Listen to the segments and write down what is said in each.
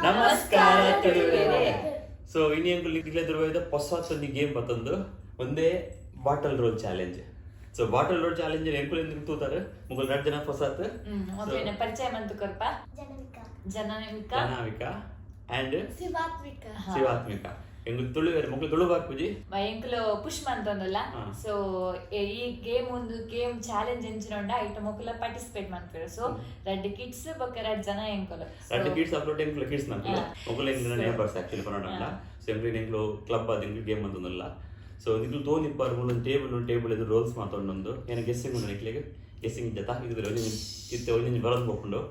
ನಮಸ್ಕಾರ ತುಳುವರೆ. ಸೊ ಇನ್ನೇನು ಇಲ್ಲೇ ದುರ್ವಾದ ಹೊಸತೊಂದು ಗೇಮ್ ಬತ್ತೊಂದು ಒಂದೇ bottle roll challenge. So bottle roll challenge ಎಂಕುಲಿಂದ ತೂತಾರೆ ಮುಗ್ಳು 2 ಜನ ಹೊಸತ್ ಪರಿಚಯ ಮಂತು ಕೊರ್ಪ ಜನಾವಿಕಾ ಅಂಡ್ ಶಿವಾತ್ಮಿಕಾ ಎಂಗ್ಲು ತುಳುವೇರೆ ಮುಗ್ಳು ತುಳು ಬಾರ್ಪುಜಿ ಎಂಕ್ಲು ಪುಷ್ ಮಂತೊಂದುಲ್ಲ. ಸೊ ಈ ಗೇಮ್ ಒಂದು ಗೇಮ್ ಚಾಲೆಂಜ್ ಎಂಚಿನೊಂಡ ಐಟ ಮೊಕುಲ ಪಾರ್ಟಿಸಿಪೇಟ್ ಮಾಡ್ತಾರೆ. ಸೊ 2 ಕಿಡ್ಸ್ ಬೊಕ್ಕ 2 ಜನ ಎಂಕುಲು 2 ಕಿಡ್ಸ್ ಅಪ್ಲೋಡ್ ಎಂಕ್ಲು ಕಿಡ್ಸ್ ನಕ್ಲು ಮೊಕುಲ ಎಂಗ್ಲು ನೇಬರ್ಸ್ ಆಕ್ಚುಲಿ ಪನೋಡಲ್ಲ. ಸೊ ಎಂಗ್ಲು ಕ್ಲಬ್ ಆದ ಎಂಗ್ಲು ಗೇಮ್ ಅಂತೊಂದುಲ್ಲ. ಸೊ ನಿಕ್ಲು ತೋನಿಪ್ಪಾರು ಮುಳ್ಳೊಂದು ಟೇಬಲ್ ಇದು ರೋಲ್ಸ್ ಮಾತಾಡೊಂದು ಏನ ಗೆಸ್ಸಿಂಗ್ ಉಂಡು ನಿಕ್ಲಿಗೆ ಗೆಸ್ಸಿಂಗ್ ಜತ ಇದ್ರೆ ಇತ್ತೆ ಬರೋದು ಹೋಗ್ಕೊಂಡು.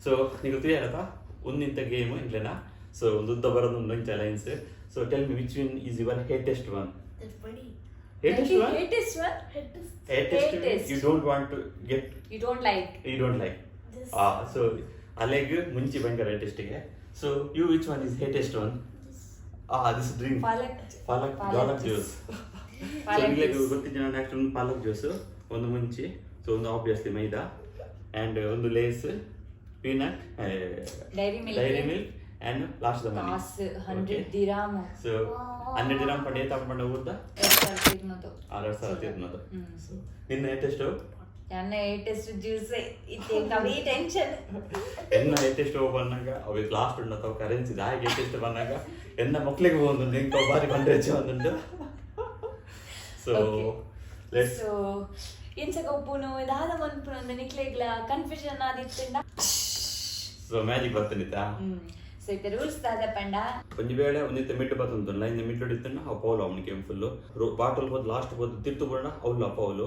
ಸೊ ನಿಕ್ಲು ತಿಳಿಯಲತ್ತ ಒಂದಿಂತ ಗೇಮ್ ಇಂಗ್ಲೇನಾ. So ಉದ್ದ ಬರೋದು ಒಂದು challenge. So tell me which one is your hatest one? That's funny. Hatest one? Hatest. You don't want to get. You don't like. This. So Aleg munchi banga hatest ge. So you which one is hatest one? This drink. Palak juice. So like ಗೊತ್ತಿನ next one palak juice. ಒಂದು ಮುಂಚಿ. So ಒಂದು obviously maida and ಒಂದು lace, peanut, dairy milk. And last the money. 100 dirham. So 100 dirham ಪಡೆ ತಗೊಂಡು ಹೋಗುತ್ತಾ 2000 ತೀರ್ನೋದು. So ನಿನ್ನ latest ನನ್ನ latest juice ಇತ್ತೆ ಕವಿ ಟೆನ್ಷನ್ ಎನ್ನ ಲೇಟೆಸ್ಟ್ ಬಂದಾಗ ಅವ ಲಾಸ್ಟ್ ಉಂಡ ತಾವು ಕರೆನ್ಸಿ ಹಾಗೆ ಲೇಟೆಸ್ಟ್ ಬಂದಾಗ ಎನ್ನ ಮಕ್ಕಳಿಗೆ ಒಂದು ನಿಂಗೆ ಬಾರಿ ಬಂಡ್ರೆಚ್ಚ ಒಂದುಂಟು. ಸೊ ಲೆಟ್ಸ್ ಸೊ ಇಂಚಕ ಉಪ್ಪುನು ಇದಾದ ಮನ್ಪುನು ಒಂದು ನಿಕ್ಲೆಗ್ಲ ಕನ್ಫ್ಯೂಷನ್ ಆದಿತ್ತಂಡ. ಸೊ ಮ್ಯಾಜಿಕ್ ಬರ್ತನಿತಾ. ಸೊ ಇತ್ತೆ ರೂಲ್ಸ್ ದಾದ ಪಂಡ ಒಂಜಿ ಬೇಳೆ ಒಂದಿತ್ತ ಮಿಟ್ಟು ಬತ್ತುಂಟಲ್ಲ ಇಂದ ಮಿಟ್ಟು ಹಿಡಿತಣ್ಣ ಅವು ಪೌಲು ಅವನಿಗೆ ಫುಲ್ಲು ಬಾಟಲ್ ಹೋದ್ ಲಾಸ್ಟ್ ಹೋದ್ ತಿರ್ತು ಬಿಡೋಣ ಅವಳು ಪೌಲು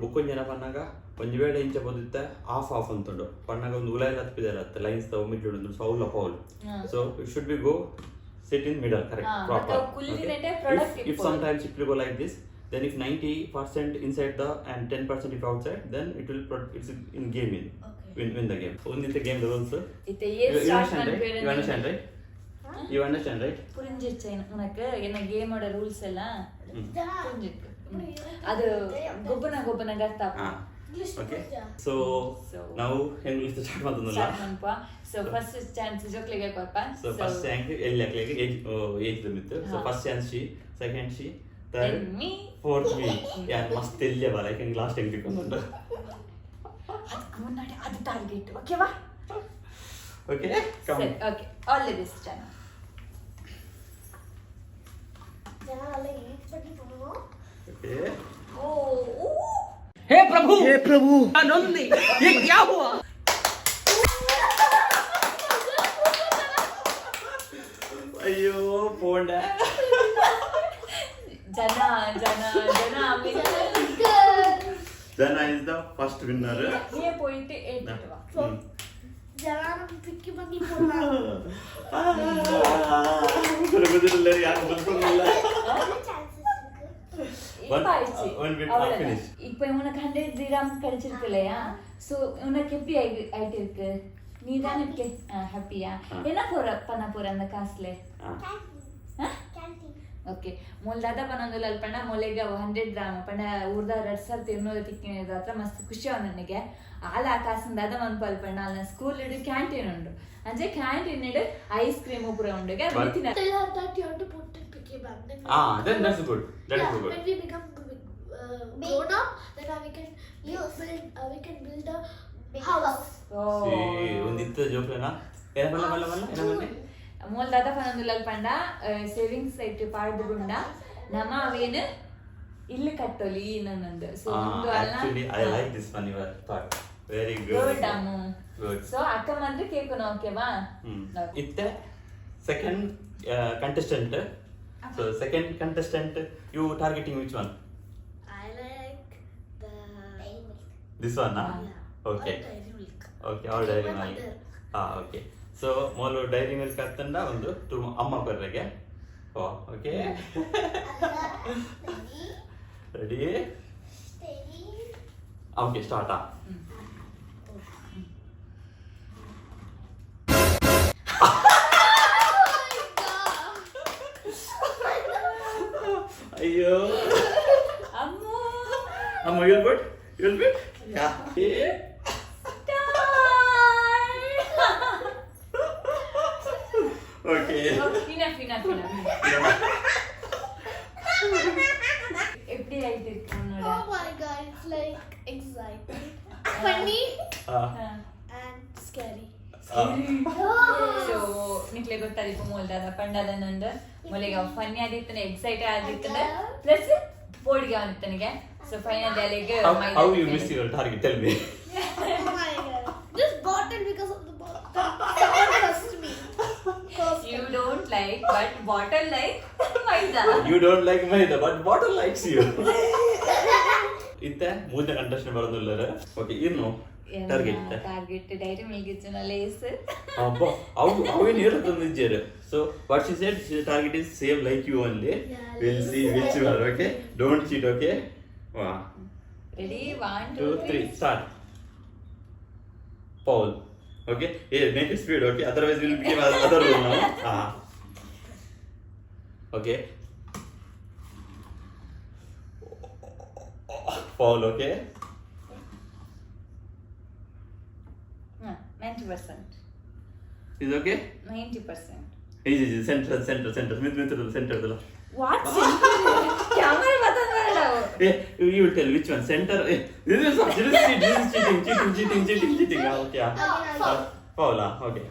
ಬುಕ್ಕೊಂದು ಜನ ಪನ್ನಾಗ ಒಂಜಿ ಬೇಳೆ ಇಂಚ ಬಂದಿತ್ತ ಆಫ್ ಅಂತುಂಡು ಪನ್ನಾಗ ಒಂದು ಉಲಾಯಿಲ್ ಹತ್ತಿದಾರ ಲೈನ್ಸ್ ತಗೋ ಮಿಟ್ಟು ಹಿಡಿದು ಸೊ ಅವಳು Paul. So it should be go sit in middle, correct, proper. Okay. If sometimes it will go like this, then if 90% inside the and 10% if outside, then it will it's in game in. Okay. Win the game. Only the game the rules. You understand right? You understand right? புரிஞ்சிருச்சு உனக்கு என்ன கேமோட rules எல்லாம் புரிஞ்சிருக்கு. அது ಗೊಬ್ಬನ ಗರ್ತಾಪ. Okay. So now English start ಮಾಡ್ತನಲ್ಲ. So first chance ಜೋಕ್ಲಿಗೆ ಕೊರ್ಪ. So first chance ಎಲ್ಲಕ್ಲಿಗೆ age limit. So first chance she, second she, third me, fourth me. Yeah, must tell bala I can last time ಕೊಂಡು. ಅದಕ್ಕೆ ಮುನ್ನಾಡಿ ಅದು target. ಓಕೆವಾ? Okay, come. Okay, all the best channel. जरा वाले एक पटी बोलो. Okay. हे प्रभु आनंद ये क्या हुआ? अयो pond Jana is the first winner. ये पॉइंट 8 ಇಟ್ವಾ. जरा पिक्की बनी बोला. ಬರಬದಿಲ್ಲ ಯಾರು ಬಂದಿಲ್ಲ. இப்ப உனக்கு 100 dirham கிடைச்சிருக்குலையா. சோ உனக்கு எப்படி ஆயிட்டு இருக்கு? நீ தான ஹாப்பியா? என்ன பண்ண போற அந்த காசுல? ಓಕೆ ಮೊಲ್ ದಾದ ಪನೊಂದುಲ್ಲ ಅಲ್ಪಣ್ಣ ಮೊಲೆಗೆ 100 dirham ಪಂಡ ಊರ್ದ 2200 ತಿಕ್ಕಿನ ಹತ್ರ ಮಸ್ತ್ ಖುಷಿ ಅವ ನನಗೆ. ಆಲ ಆ ಕಾಸಿನ ದಾದ ಮನ್ಪ ಅಲ್ಪಣ್ಣ ಅಲ್ಲ ಸ್ಕೂಲ್ ಇಡು ಕ್ಯಾಂಟೀನ್ ಉಂಡು ಅಂಚೆ ಕ್ಯಾಂಟೀನ್ ಇಡು ಐಸ್ ಕ್ರೀಮ್ ಪೂರ ಉಂಡುಗೆ ರೀತಿನ then that's good. When we become grown up, then we can build a house. See, ಒಂದಿತ್ತ ಜೋಕ್ಲನಾ ಏನ ಬಲ್ಲ ಮೊಲ್ ದಾದ ಪನೊಂದುಲ್ಲ ಪಂಡ ಸೇವಿಂಗ್ಸ್ ಐಟ್ ಪಾಡ್ದುಗುಂಡ ನಮ್ಮ ಅವೇನು ಇಲ್ಲಿ ಕಟ್ಟೋಲಿ ಇನ್ನೊಂದು. ಸೊ ಒಂದು ಅಲ್ಲ actually I like this one your thought very good good. So ಅಕ್ಕ ಮಂದ್ರೆ ಕೇಕು ಓಕೆವಾ. ಇತ್ತೆ second contestant. So second contestant you targeting which one? I like the dairy milk. This one na? Okay. All dairy milk. Okay, all dairy milk. Okay. So ಮೊದಲು Dairy Milk ಹತ್ತಂಡ ಒಂದು ಅಮ್ಮ ಬರ್ರೆಗೆ. Okay ready okay start. ಅಯ್ಯೋ ಅಮ್ಮ you'll put? Yeah. enough. எப்படி ஆயிட்டு இருக்கு உன்னோட? Oh my god, it's like exciting, funny, and scary. So ನಿಕ್ಲೆ ಗೊತ್ತಾದಿತ್ತು ಮೊಲ್ದಾದ ಪಂಡದನಂದ ಮೊಲೆಗೆ ಫನ್ನಿ ಆದಿತ್ತನೆ ಎಕ್ಸೈಟೆಡ್ ಆದಿತ್ತನೆ ಪ್ಲಸ್ ಬೋರ್ಡ್ಗೆ ಅವನಿತ್ತನಿಗೆ ಸೊ ಫೈನಲ್ ಅಲ್ಲಿಗೆ how you missed your target, tell me. Oh my god, this bottle because of the bottle. Someone cursed me. you don't like but bottle like maida. You don't like maida but bottle likes you. ಇತ್ತೆ ಮೂರನೇ contestant ಬರೋದಿಲ್ಲರ. Okay ಇನ್ನು target Dairy Milk ಇಚ್ಚನ Lay's ಅಬ್ಬಾ ಅವೇನು ಹೇಳ್ತಂದಿದ್ದಾರೆ. So what she said target is same like you only. Will see which one. Okay don't cheat. Okay ready 1 2 3 start. Paul. Okay, make it speed. Okay, otherwise we'll give other rule now. Okay. Paul. Okay. 90%. Is okay? 90%. Easy. Center. Center. What? Camera batandara. You will tell which one. Center. This is cheating. Okay. Paula. Okay.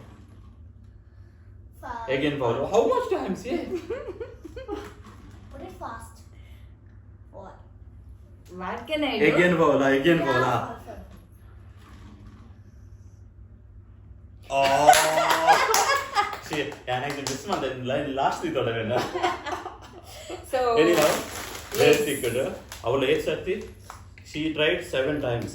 Fast. Again Paula. How much times? Yeah. Put it fast. What? What can I do? Again Paula. Oh. See, actually this one the last week or whatever. So Anyhow, very good. Our age she tried 7 times,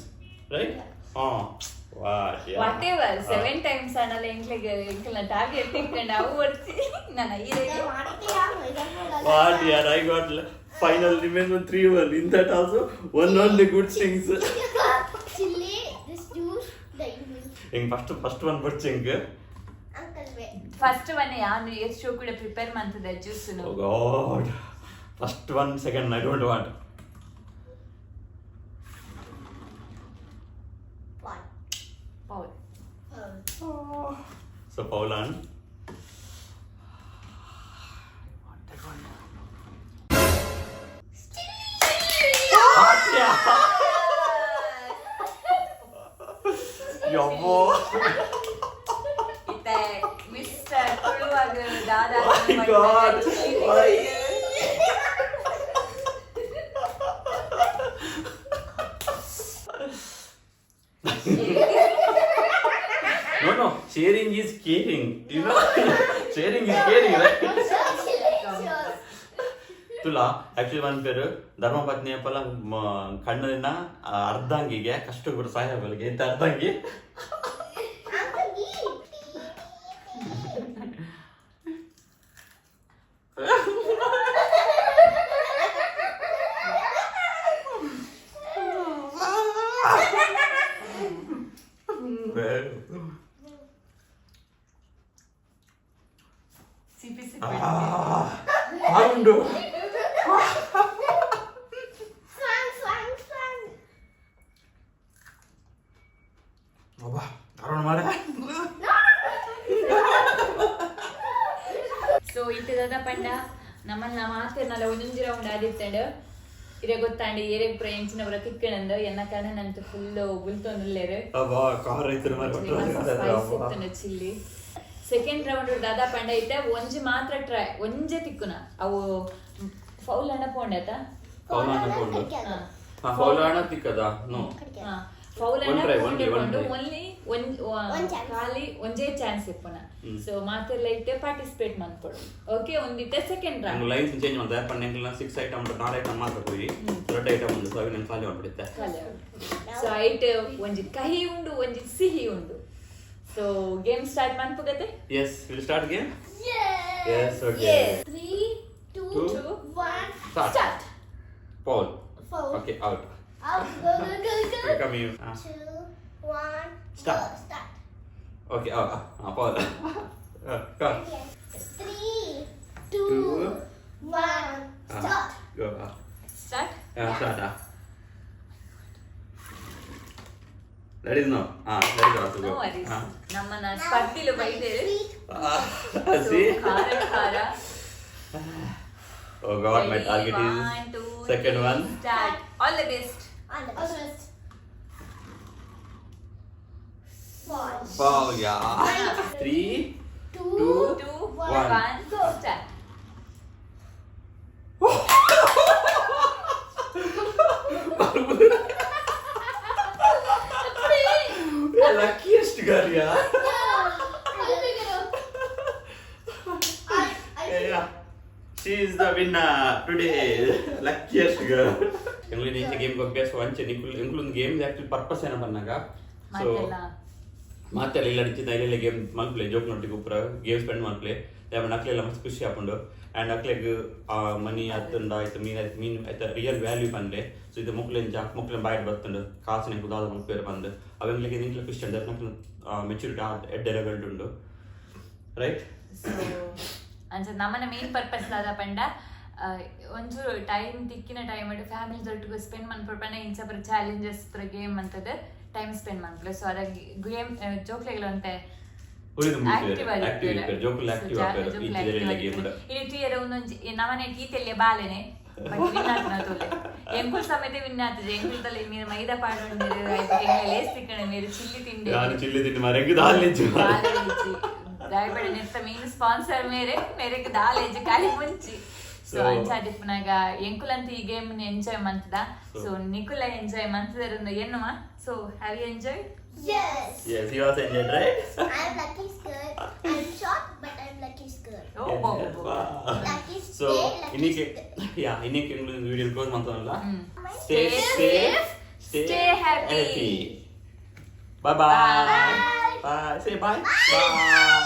right? What? Yeah. whatever 7 times anala inkla target tikkandu avu varchi nana irege What? Yeah, I got final remains 3 1. In that also one only good things. Chili, this juice, the first one ಬರ್ಚಿಂಗ್. Uncle wait. First one ಯಾನು ಎಷ್ಟು show ಕೂಡ prepare ಮಾಡ್ತದೆ juice Oh God. First one, second I don't want. One. Paul So Paulan. Yammo. ಇತ್ತೆ mister ತುಳುವಾಗ ದಾದಾ My God. Why? No. Sharing is caring. You know, sharing is caring, right? Tula actually ಒಂದು ಪೇರು ಧರ್ಮಪತ್ನಿ ಅಪ್ಪಲ್ಲ ಕಣ್ಣನ್ನ ಅರ್ಧಂಗಿಗೆ ಕಷ್ಟ ಬಿಡು ಸಾಯಬಲ್ಗೆ ಇಂಥ ಅರ್ಧಂಗಿ. CP ಆಗುಂಡು ಅಬ್ಬಾ ಅರುಣ್ ಮಾಡ. ಸೊ ಇಟ್ಟದ ಪಂಡ ನಮ್ಮನ್ನ ಮಾತೇನಲ್ಲ ಒಂದೊಂದು ರೌಂಡ್ ಆದಿತ್ತಂಡು ಇರೆ ಗೊತ್ತಾಂಡಿ ಏರೆಗ್ ಪ್ರಯಂಚಿನವರ ತಿಕ್ಕಣಂದು ಎನ್ನ ಕಾರಣ ನಂತು ಫುಲ್ ಬುಲ್ತೊಂದುಲ್ಲೇರು ಅಬ್ಬಾ ಕಾರ್ ರೈತರ ಸ್ಪೈಸ್ ಚಿಲ್ಲಿ. ಸೆಕೆಂಡ್ ರೌಂಡ್ ದಾದಾ ಪಂಡ ಐತೆ ಒಂಜಿ ಮಾತ್ರ ಟ್ರೈ ಒಂಜೆ ತಿಕ್ಕುನ ಅವು ಫೌಲ್ ಹಣ ಪೋಂಡತ ಫೌಲಾಣ ತಿಕ್ಕದ ನೋ ಫೌಲ್ ಹಣ One try. ಓನ್ಲಿ ಖಾಲಿ ಒಂಜೇ ಚಾನ್ಸ್ ಇಪ್ಪುನ. ಸೊ ಮಾತೆಲ್ಲ ಇಟ್ಟೆ ಪಾರ್ಟಿಸಿಪೇಟ್ ಮಾಡ್ಕೊಡು. ಓಕೆ ಒಂದಿತ್ತೆ ಸೆಕೆಂಡ್ ರೌಂಡ್ ಲೈನ್ಸ್ ಚೇಂಜ್ ಮಾಡ್ದೆ ಪನ್ನೆಂಕ್ಲ 6 ಐಟಮ್ 4 ಐಟಮ್ ಮಾತ್ರ ಹೋಗಿ 2 ಐಟಮ್ ಒಂದು ಸೊ ನಾನು ಖಾಲಿ ಮಾಡ್ಬಿಡುತ್ತೆ. ಸೊ ಐಟ್ ಒಂಜಿ ಕಹಿ ಉಂಡು ಒಂಜಿ ಸಿಹಿ ಉಂಡು. ಸೊ ಗೇಮ್ ಸ್ಟಾರ್ಟ್ ಮಾಡ್ಪುಗತ್ತೆ. Yes, we'll start game. Yes. Okay. 3, 2, 1. Start. Paul. Paul. Okay, out. Out. Go. Okay, come here. 2, 1. Start. Go. Start. Okay, Paul. Come. Okay. 3, 2, 1. Start. Go. Start. Start. That is no. That is also No go. worries. ನಮ್ಮನ್ನ ಸ್ಪರ್ಧಿಲು ಬೈದೇರು. See? ಖಾರ. Oh God, my target is 1, 2, second 3, one. Start. All the best. All the best. Wow, yeah. 3, 2, 2, 1. 1, go. Start. Luckiest girl, yeah. Yeah. She is the winner today. Luckiest girl. English ninja game ko best one che include game actual purpose ena bannaga. So ಮಾತೆಲ್ಲ ಇಲ್ಲ ನಡೀತಿದ್ದ ಇಲ್ಲೆಲ್ಲ game ಮಲ್ಪ್ಲೆ joke ನೋಟಿಗೆ ಉಪ್ರ game spend ಮಲ್ಪ್ಲೆ ಯಾವನ ಅಕ್ಲೆಲ್ಲ ಮಸ್ತ್ ಖುಷಿ ಹಾಕೊಂಡು and ಅಕ್ಲೆಗ್ ಮನಿ ಆತಂಡ ಆಯ್ತು ಮೀನು ಆಯ್ತು ರಿಯಲ್ ವ್ಯಾಲ್ಯೂ ಬಂದೆ ಸೊ ಇದು ಮುಕ್ಲೆನ್ ಬಾಯ್ಡ್ ಬರ್ತಂಡು ಕಾಸಿನ ಉದಾದ ಮಲ್ಪೇರು ಬಂದು ಅವೆಂಗ್ಲಿಗೆ ನಿಂಕ್ಲೆ ಖುಷಿ ಅಂದ ನಕ್ಲೆ ಮೆಚೂರಿಟಿ ಎಡ್ಡೆ ಲೆವೆಲ್ ಉಂಡು ರೈಟ್ ಸೊ ಅಂಚ ನಮ್ಮನ ಮೇನ್ ಪರ್ಪಸ್ ದಾದ ಪಂಡ ಒಂಚೂರು ಟೈಮ್ ತಿಕ್ಕಿನ ಟೈಮ್ ಇಟ್ಟು ಫ್ಯಾಮಿಲಿ ದೊಟ್ಟಿಗೆ ಸ್ಪೆಂಡ್ ಮಾಡ್ಕೊಳ್ಪಂಡ ಇಂಚ ಪರ ಚಾಲೆಂಜಸ್ ಪರ ಗೇಮ್ ಅಂತದ ಟೈಮ್ ಸ್ಪೆಂಡ್ ಮಾಡ್ಕೊಳ್ಳಿ ಸೊ ಅದಾಗಿ ಗೇಮ್ ಜೋಕ್ಲೆಗಳು ಅಂತೆ ಇಲ್ಲಿಯರ ಒಂದೊಂದು ನಮ್ಮನೆ ಟೀತೆಲ್ಲೇ ಬಾಲೆನೆ ಎಂಕುಲ್ ಸಮೇತ ವಿನ್ನಾತದೆ ಎಂಕುಲ್ದಲ್ಲಿ మీరు మైదా పాడు లేసి తిక్కడే మీరు చిల్లి తిండి మరెగ్గు దాలేజ్ దయపడి నెత్త మీన్ స్పాన్సర్ మేరెగ్గు దాలేజ్ కాలి ಮುಂಚಿ ಸೊ ಅಂಚಾಟಿಪ್ಪನಾಗ ಎಂಕುಲಂತ ಈ ಗೇಮ್ ಎಂಜಾಯ್ ಮಂತದ ಸೊ ನಿಕುಲ ಎಂಜಾಯ್ ಮಂತದರಿಂದ ಎನ್ನುವ so have you enjoy Yes. Yes, you also enjoyed, right? I'm lucky skirt. I'm short, but I'm lucky skirt. Oh, wow. Lucky So, stay, ಇನ್ನಿಕ್ಕೆ video close ಮಾಡ್ತಾನಲ್ಲ. Stay safe, stay happy. Bye bye. Bye. Say bye. Bye.